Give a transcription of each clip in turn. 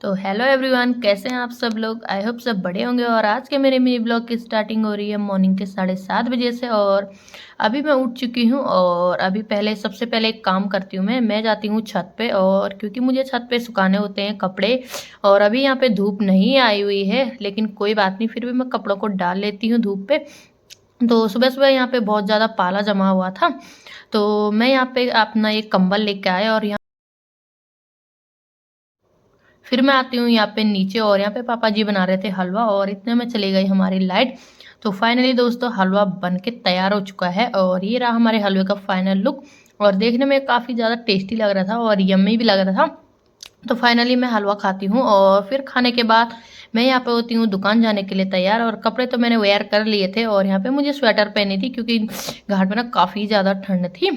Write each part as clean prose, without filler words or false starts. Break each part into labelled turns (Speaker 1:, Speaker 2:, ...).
Speaker 1: तो hello everyone, कैसे हैं आप सब लोग। आई होप सब बड़े होंगे। और आज के मेरे मिनी ब्लॉग की स्टार्टिंग हो रही है मॉर्निंग के 7:30 बजे से। और अभी मैं उठ चुकी हूँ और अभी सबसे पहले एक काम करती हूँ। मैं जाती हूँ छत पे, और क्योंकि मुझे छत पे सुखाने होते हैं कपड़े। और अभी यहाँ पे धूप नहीं आई हुई है, लेकिन कोई बात नहीं, फिर भी मैं कपड़ों को डाल लेती हूँ धूप पे। तो सुबह सुबह यहाँ पे बहुत ज़्यादा पाला जमा हुआ था, तो मैं यहाँ पे अपना एक कंबल लेके आया। और फिर मैं आती हूँ यहाँ पे नीचे, और यहाँ पे पापा जी बना रहे थे हलवा, और इतने में चली गई हमारी लाइट। तो फाइनली दोस्तों हलवा बन के तैयार हो चुका है, और ये रहा हमारे हलवे का फाइनल लुक। और देखने में काफ़ी ज़्यादा टेस्टी लग रहा था और यम्मी भी लग रहा था। तो फाइनली मैं हलवा खाती हूँ, और फिर खाने के बाद मैं यहाँ पे होती हूँ दुकान जाने के लिए तैयार। और कपड़े तो मैंने वेयर कर लिए थे, और यहाँ पे मुझे स्वेटर पहनी थी क्योंकि घाट में ना काफ़ी ज़्यादा ठंड थी।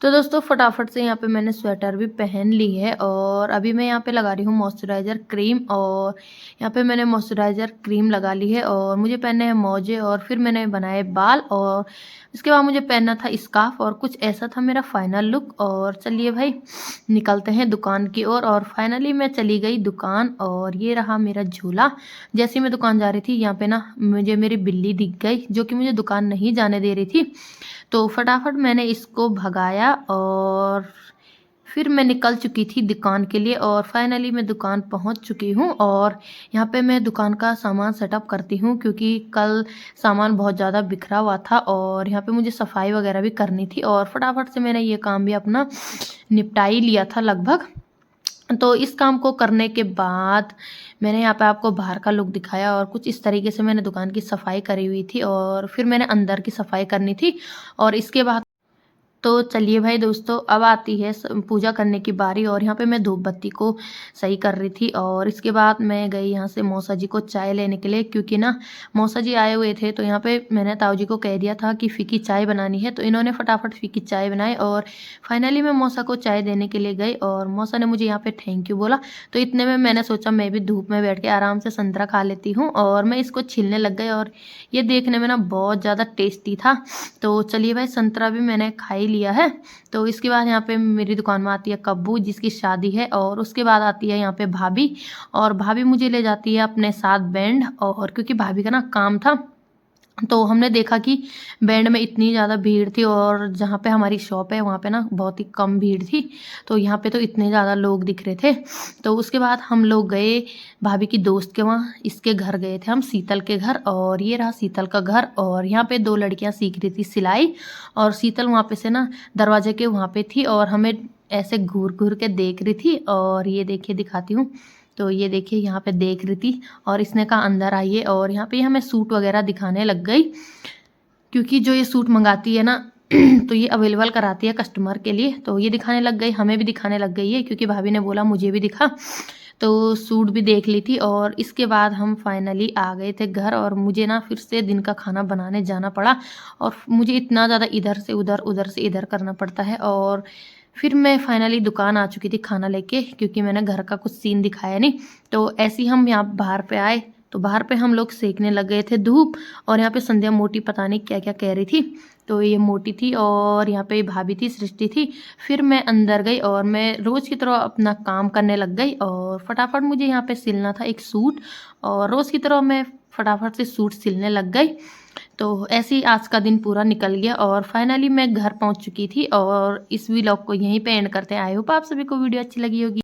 Speaker 1: तो दोस्तों फटाफट से यहाँ पे मैंने स्वेटर भी पहन ली है, और अभी मैं यहाँ पे लगा रही हूँ मॉइस्चराइज़र क्रीम। और यहाँ पे मैंने मॉइस्चराइज़र क्रीम लगा ली है, और मुझे पहनने हैं मोजे, और फिर मैंने बनाए बाल, और इसके बाद मुझे पहनना था स्कार्फ। और कुछ ऐसा था मेरा फाइनल लुक। और चलिए भाई निकलते हैं दुकान की ओर। और फाइनली मैं चली गई दुकान, और ये रहा मेरा झूला। जैसे मैं दुकान जा रही थी, यहाँ पे ना मुझे मेरी बिल्ली दिख गई, जो कि मुझे दुकान नहीं जाने दे रही थी। तो फटाफट मैंने इसको भगाया, और फिर मैं निकल चुकी थी दुकान के लिए। और फाइनली मैं दुकान पहुंच चुकी हूं, और यहाँ पे मैं दुकान का सामान सेटअप करती हूँ, क्योंकि कल सामान बहुत ज़्यादा बिखरा हुआ था, और यहाँ पे मुझे सफाई वगैरह भी करनी थी। और फटाफट से मैंने ये काम भी अपना निपटा ही लिया था लगभग। तो इस काम को करने के बाद मैंने यहाँ पे आपको बाहर का लुक दिखाया, और कुछ इस तरीके से मैंने दुकान की सफाई करी हुई थी, और फिर मैंने अंदर की सफाई करनी थी। और इसके बाद तो चलिए भाई दोस्तों, अब आती है पूजा करने की बारी। और यहाँ पे मैं धूप बत्ती को सही कर रही थी, और इसके बाद मैं गई यहाँ से मौसा जी को चाय लेने के लिए, क्योंकि ना मौसा जी आए हुए थे। तो यहाँ पे मैंने ताऊ जी को कह दिया था कि फीकी चाय बनानी है, तो इन्होंने फटाफट फीकी चाय बनाई। और फाइनली मैं मौसा को चाय देने के लिए गई, और मौसा ने मुझे यहाँ पे थैंक यू बोला। तो इतने में मैंने सोचा मैं भी धूप में बैठ के आराम से संतरा खा लेती हूँ, और मैं इसको छीलने लग गई। और ये देखने में ना बहुत ज़्यादा टेस्टी था। तो चलिए भाई संतरा भी मैंने खा ही लिया है। तो इसके बाद यहाँ पे मेरी दुकान में आती है कब्बू, जिसकी शादी है। और उसके बाद आती है यहाँ पे भाभी, और भाभी मुझे ले जाती है अपने साथ बैंड। और क्योंकि भाभी का ना काम था, तो हमने देखा कि बैंड में इतनी ज़्यादा भीड़ थी, और जहाँ पे हमारी शॉप है वहाँ पे ना बहुत ही कम भीड़ थी। तो यहाँ पे तो इतने ज़्यादा लोग दिख रहे थे। तो उसके बाद हम लोग गए भाभी की दोस्त के वहाँ, इसके घर गए थे हम, शीतल के घर। और ये रहा शीतल का घर। और यहाँ पे 2 लड़कियाँ सीख रही थी सिलाई, और शीतल वहाँ पे से ना दरवाजे के वहाँ पे थी, और हमें ऐसे घूर घूर के देख रही थी। और ये देखिए दिखाती हूँ। तो ये देखिए यहाँ पे देख रही थी, और इसने कहा अंदर आइए। और यहाँ पे हमें सूट वगैरह दिखाने लग गई, क्योंकि जो ये सूट मंगाती है ना तो ये अवेलेबल कराती है कस्टमर के लिए। तो ये दिखाने लग गई, हमें भी दिखाने लग गई है, क्योंकि भाभी ने बोला मुझे भी दिखा। तो सूट भी देख ली थी। और इसके बाद हम फाइनली आ गए थे घर, और मुझे ना फिर से दिन का खाना बनाने जाना पड़ा। और मुझे इतना ज़्यादा इधर से उधर उधर से इधर करना पड़ता है। और फिर मैं फाइनली दुकान आ चुकी थी खाना लेके, क्योंकि मैंने घर का कुछ सीन दिखाया नहीं। तो ऐसे ही हम यहाँ बाहर पे आए, तो बाहर पे हम लोग सेकने लग गए थे धूप। और यहाँ पे संध्या मोटी पता नहीं क्या क्या कह रही थी। तो ये मोटी थी, और यहाँ पे भाभी थी, सृष्टि थी। फिर मैं अंदर गई, और मैं रोज़ की तरह अपना काम करने लग गई। और फटाफट मुझे यहाँ पे सिलना था एक सूट, और रोज़ की तरह मैं फटाफट से सूट सिलने लग गई। तो ऐसे ही आज का दिन पूरा निकल गया, और फाइनली मैं घर पहुँच चुकी थी। और इस व्लॉग को यहीं पे एंड करते हैं। आई होप आप सभी को वीडियो अच्छी लगी होगी।